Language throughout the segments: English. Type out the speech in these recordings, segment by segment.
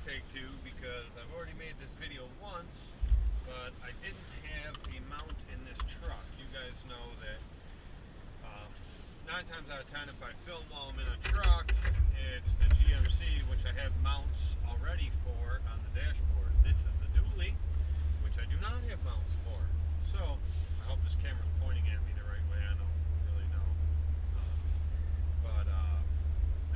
take two because I've already made this video once, but I didn't have a mount in this truck. You guys know that 9 times out of 10 if I film while I'm in a truck, it's the GMC, which I have mounts already for on the dashboard. This is the dually, which I do not have mounts for. So I hope this camera's pointing at me the right way. I don't really know.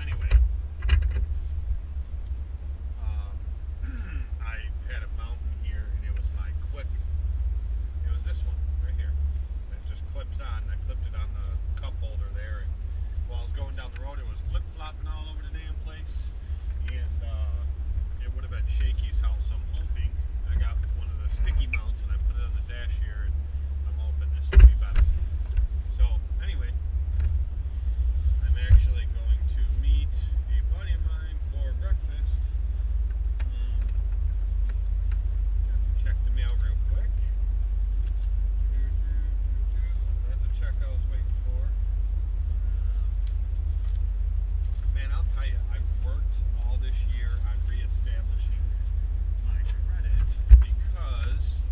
Anyway, I had a mount in here, and it was my quick. It was this one right here that just clips on. I clipped it on the cup holder there, and while I was going down the road, it was flip-flopping all over the damn place, and it would have been shaky as hell. So I'm hoping I got one of the sticky mounts, and I put it on the dash here, and I'm hoping this will be better. So anyway, I'm actually going to meet a buddy of mine for breakfast. Got to check the mail real quick. That's the check I was waiting for. Man, I'll tell you, I've worked all this year on reestablishing my credit because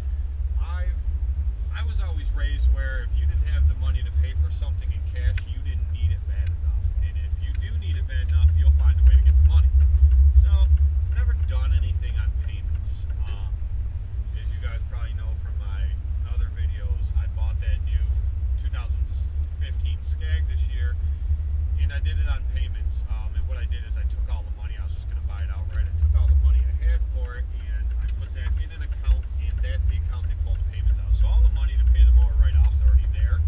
I was always raised where if you didn't have the money to pay for something in cash, you didn't need it bad enough. And if you do need it bad enough, you'll find a way to get the money. So, I've never done anything on payments. As you guys probably know from my other videos, I bought that new 2015 Skag this year, and I did it on payments. And what I did is I took all the money. I was just going to buy it outright. I took all the money I had for it, and I put that in an account, and that's the account they pull the payments out. So all the money to pay the mower write-offs are already there,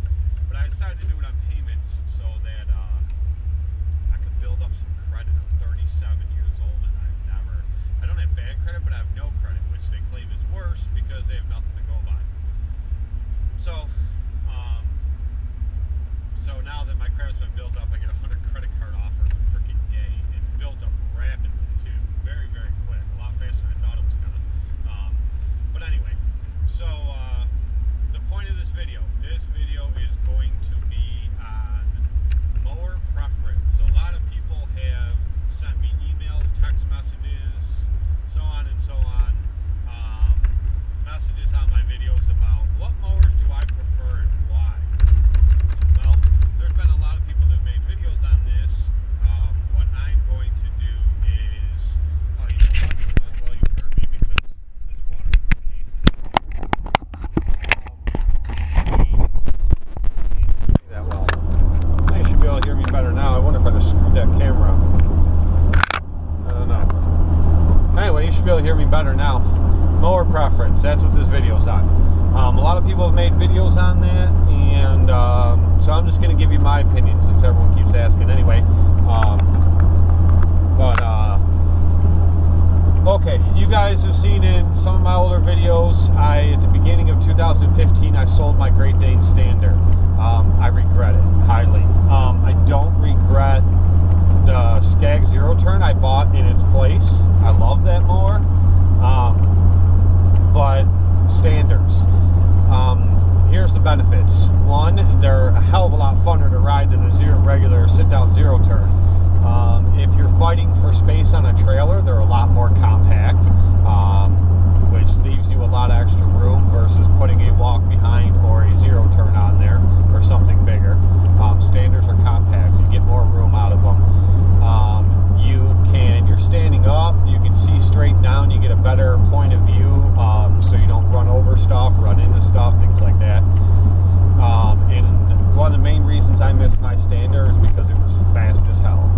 but I decided to do it on payments so that I could build up some credit. I'm 37 years old, and I don't have bad credit, but I have no credit, which they claim is worse because they have nothing to go by. So now that my credit's been built up, I get 100 credit card offers a freaking day, and built up rapidly too, very, very quick, a lot faster than I thought it was gonna. But anyway, so the point of this video is going to be on mower preference. A lot of people have sent me emails, text messages, so on and so on, messages on my videos about what mowers do I prefer and why. Well, there's been a lot of people that have made videos on this. What I'm going to do is, you know what? Well, you heard me because this water case is that well. You should be able to hear me better now. I wonder if I just screwed that camera up. I don't know. Anyway, you should be able to hear me better now. Mower preference, that's what this video's on. A lot of people have made videos on that, and so I'm just going to give you my opinion since everyone keeps asking anyway. Okay, you guys have seen in some of my older videos, at the beginning of 2015, I sold my Great Dane Standard. I regret it highly. I don't regret the Skag Zero Turn I bought in its place. I love that mower. But standards. Here's the benefits. One, they're a hell of a lot funner to ride than a regular sit-down zero turn. If you're fighting for space on a trailer, they're a lot more compact, which leaves you a lot of extra room versus putting a walk behind or a zero turn on there or something bigger. Standards are compact. You get more room out of them. You're standing up, you can see straight down, you get a better point of view, so you don't run over stuff, run into stuff, things like that. And one of the main reasons I missed my Standard is because it was fast as hell.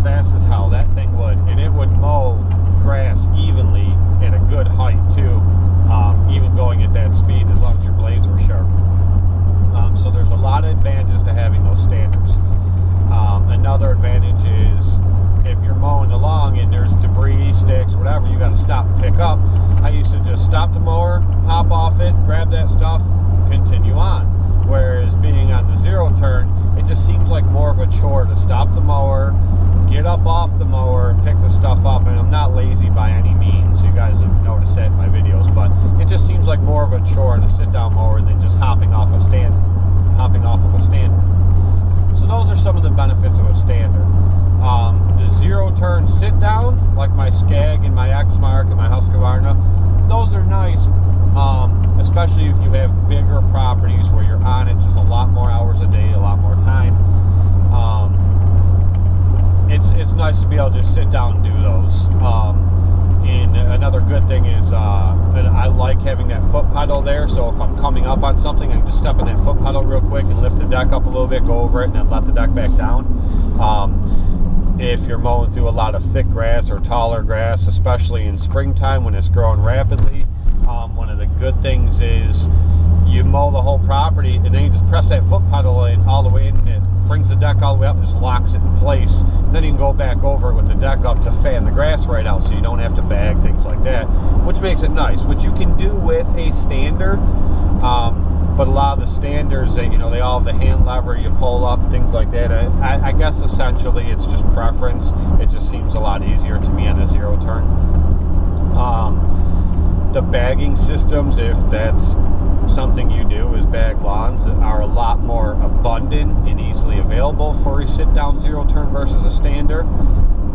Fast as hell, that thing would. And it would mow grass evenly at a good height too, even going at that speed as long as your blades were sharp. So there's a lot of advantages to having those Standards. Another advantage is if you're mowing along and there's debris, sticks, whatever, you got to stop and pick up. I used to just stop the mower, hop off it, grab that stuff, continue on. Whereas being on the zero turn, it just seems like more of a chore to stop the mower, get up off the mower, and pick the stuff up. And I'm not lazy by any means. You guys have noticed that in my videos, but it just seems like more of a chore in a sit-down mower than just hopping off of a Standard. So those are some of the benefits of a Standard. The zero turn sit down, like my Skag and my X-Mark and my Husqvarna, those are nice, especially if you have bigger properties where you're on it just a lot more hours a day, a lot more time. It's nice to be able to just sit down and do those. And another good thing is that I like having that foot pedal there, so if I'm coming up on something, I can just step on that foot pedal real quick and lift the deck up a little bit, go over it, and then let the deck back down. If you're mowing through a lot of thick grass or taller grass, especially in springtime when it's growing rapidly, one of the good things is you mow the whole property and then you just press that foot pedal in all the way in, and it brings the deck all the way up and just locks it in place. And then you can go back over it with the deck up to fan the grass right out, so you don't have to bag, things like that, which makes it nice, which you can do with a stander. But a lot of the standers, they all have the hand lever, you pull up, things like that. I guess essentially it's just preference. It just seems a lot easier to me on a zero turn. The bagging systems, if that's something you do, is bag lawns, are a lot more abundant and easily available for a sit-down zero turn versus a stander.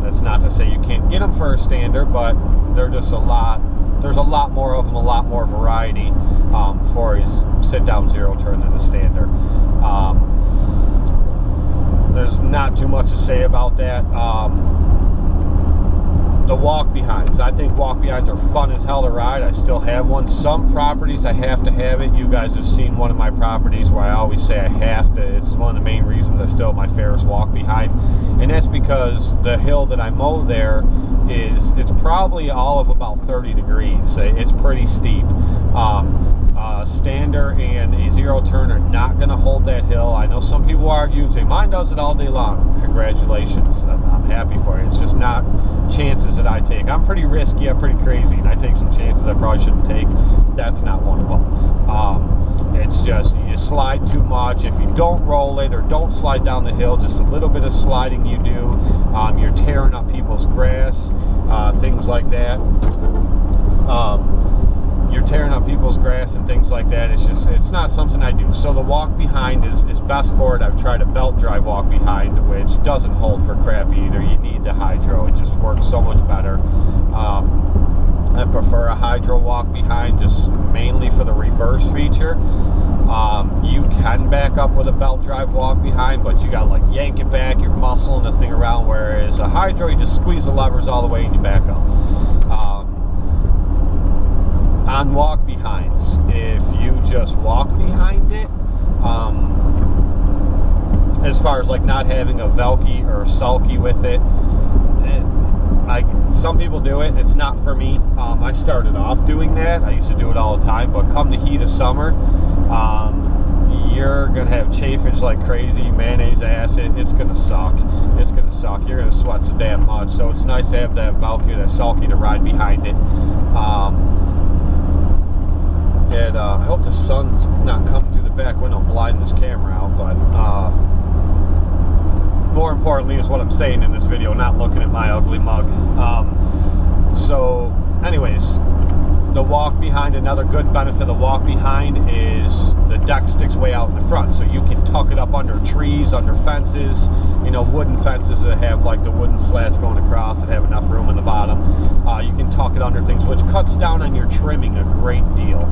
That's not to say you can't get them for a stander, but they're just there's a lot more of them, a lot more variety for a sit-down zero turn than a stander. There's not too much to say about that. The walk behinds. I think walk behinds are fun as hell to ride. I still have one. Some properties I have to have it. You guys have seen one of my properties where I always say I have to. It's one of the main reasons I still have my Ferris walk behind. And that's because the hill that I mow there it's probably all of about 30 degrees. It's pretty steep. Stander and a zero turn are not going to hold that hill. I know some people argue and say mine does it all day long. Congratulations, I'm happy for you. It's just not chances that I take. I'm pretty risky, I'm pretty crazy, and I take some chances I probably shouldn't take. That's not one of them. It's just you slide too much. If you don't roll it or don't slide down the hill, just a little bit of sliding you do, you're tearing up people's grass, things like that. You're tearing up people's grass and things like that. It's not something I do. So the walk behind is best for it. I've tried a belt drive walk behind, which doesn't hold for crap either. You need the hydro. It just works so much better. I prefer a hydro walk behind just mainly for the reverse feature. You can back up with a belt drive walk behind, but you gotta like yank it back, you're muscling the thing around, whereas a hydro, you just squeeze the levers all the way and you back up. On walk behinds, if you just walk behind it, as far as like not having a Velky or sulky with it, some people do it. It's not for me. I started off doing that. I used to do it all the time, but come the heat of summer, you're gonna have chafage like crazy, mayonnaise acid. It's gonna suck. It's gonna suck. You're gonna sweat so damn much. So it's nice to have that Velky, that sulky to ride behind it. And I hope the sun's not coming through the back window and blinding this camera out, but more importantly is what I'm saying in this video, not looking at my ugly mug. So anyways, the walk behind, another good benefit of the walk behind is the deck sticks way out in the front, so you can tuck it up under trees, under fences, wooden fences that have like the wooden slats going across that have enough room in the bottom. You can tuck it under things, which cuts down on your trimming a great deal.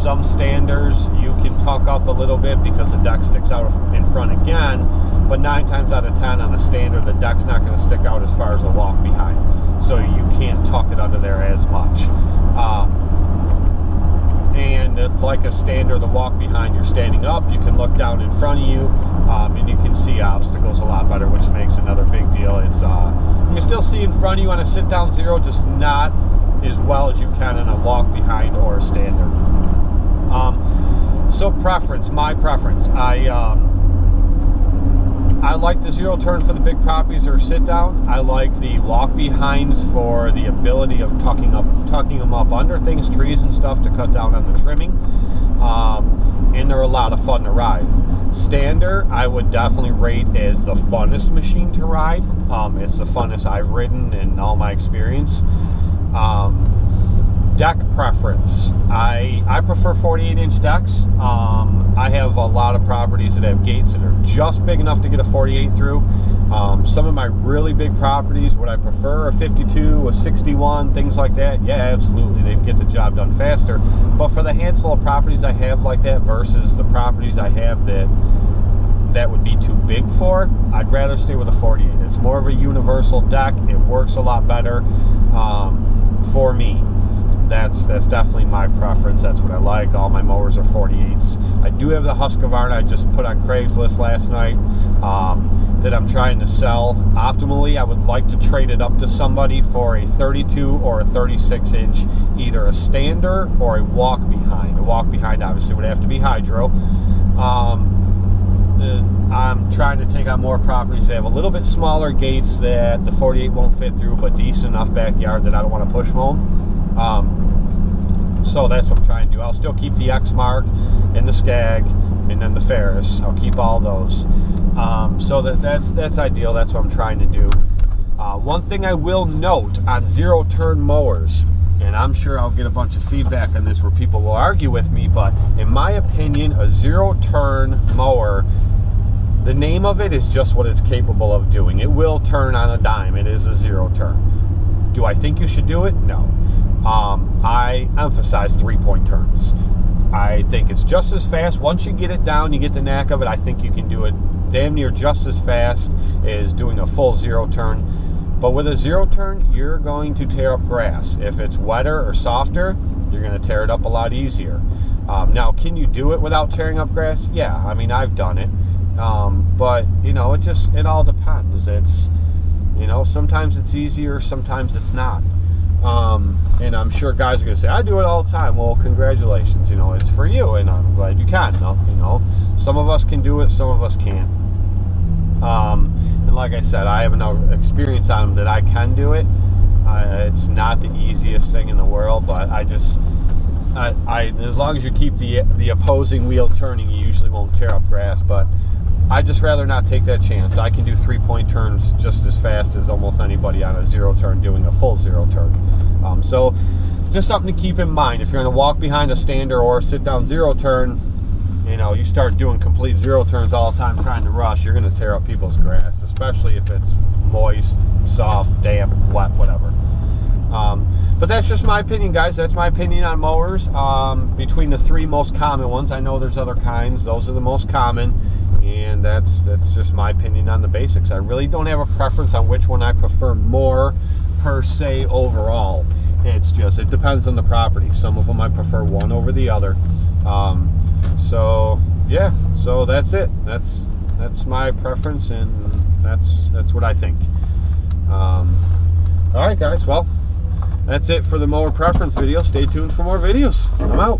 Some standers you can tuck up a little bit because the deck sticks out in front again, but 9 times out of 10 on a stander, the deck's not going to stick out as far as the walk behind, so you can't tuck it under there as much. And like a stander, the walk behind, you're standing up, you can look down in front of you, and you can see obstacles a lot better, which makes another big deal. It's you can still see in front of you on a sit-down zero, just not as well as you can in a walk behind or a stander. So preference, my preference. I like the zero turn for the big properties or sit down. I like the walk behinds for the ability of tucking them up under things, trees and stuff, to cut down on the trimming. And they're a lot of fun to ride. Stander, I would definitely rate as the funnest machine to ride. It's the funnest I've ridden in all my experience. Deck preference. I prefer 48-inch decks. I have a lot of properties that have gates that are just big enough to get a 48 through. Some of my really big properties, would I prefer a 52, a 61, things like that? Yeah, absolutely. They'd get the job done faster. But for the handful of properties I have like that versus the properties I have that would be too big for, I'd rather stay with a 48. It's more of a universal deck. It works a lot better for me. That's definitely my preference. That's what I like. All my mowers are 48s. I do have the Husqvarna I just put on Craigslist last night that I'm trying to sell. Optimally, I would like to trade it up to somebody for a 32 or a 36-inch, either a stander or a walk behind. A walk behind obviously would have to be hydro. I'm trying to take on more properties that have a little bit smaller gates that the 48 won't fit through, but decent enough backyard that I don't want to push mow. So that's what I'm trying to do. I'll still keep the X-Mark and the Skag and then the Ferris. I'll keep all those. So that's ideal. That's what I'm trying to do. One thing I will note on zero-turn mowers, and I'm sure I'll get a bunch of feedback on this where people will argue with me, but in my opinion, a zero-turn mower, the name of it is just what it's capable of doing. It will turn on a dime. It is a zero-turn. Do I think you should do it? No. I emphasize 3-point turns. I think it's just as fast. Once you get it down, you get the knack of it, I think you can do it damn near just as fast as doing a full zero turn. But with a zero turn, you're going to tear up grass. If it's wetter or softer, you're going to tear it up a lot easier. Now, can you do it without tearing up grass? Yeah, I mean, I've done it. But, you know, it all depends. It's, you know, sometimes it's easier, sometimes it's not. And I'm sure guys are going to say, I do it all the time. Well, congratulations, you know, it's for you, and I'm glad you can. You know, some of us can do it, some of us can't. And like I said, I have enough experience on them that I can do it. It's not the easiest thing in the world, but as long as you keep the opposing wheel turning, you usually won't tear up grass. But I'd just rather not take that chance. I can do 3-point turns just as fast as almost anybody on a zero turn doing a full zero turn. So just something to keep in mind. If you're going to walk behind a stander or a sit down zero turn, you know, you start doing complete zero turns all the time trying to rush, you're going to tear up people's grass, especially if it's moist, soft, damp, wet, whatever. But that's just my opinion, guys. That's my opinion on mowers. Between the 3 most common ones, I know there's other kinds. Those are the most common, and that's just my opinion on the basics. I really don't have a preference on which one I prefer more per se overall. It depends on the property. Some of them I prefer one over the other. So yeah, so that's it. That's my preference, and that's what I think. All right, guys. Well, that's it for the mower preference video. Stay tuned for more videos. I'm out.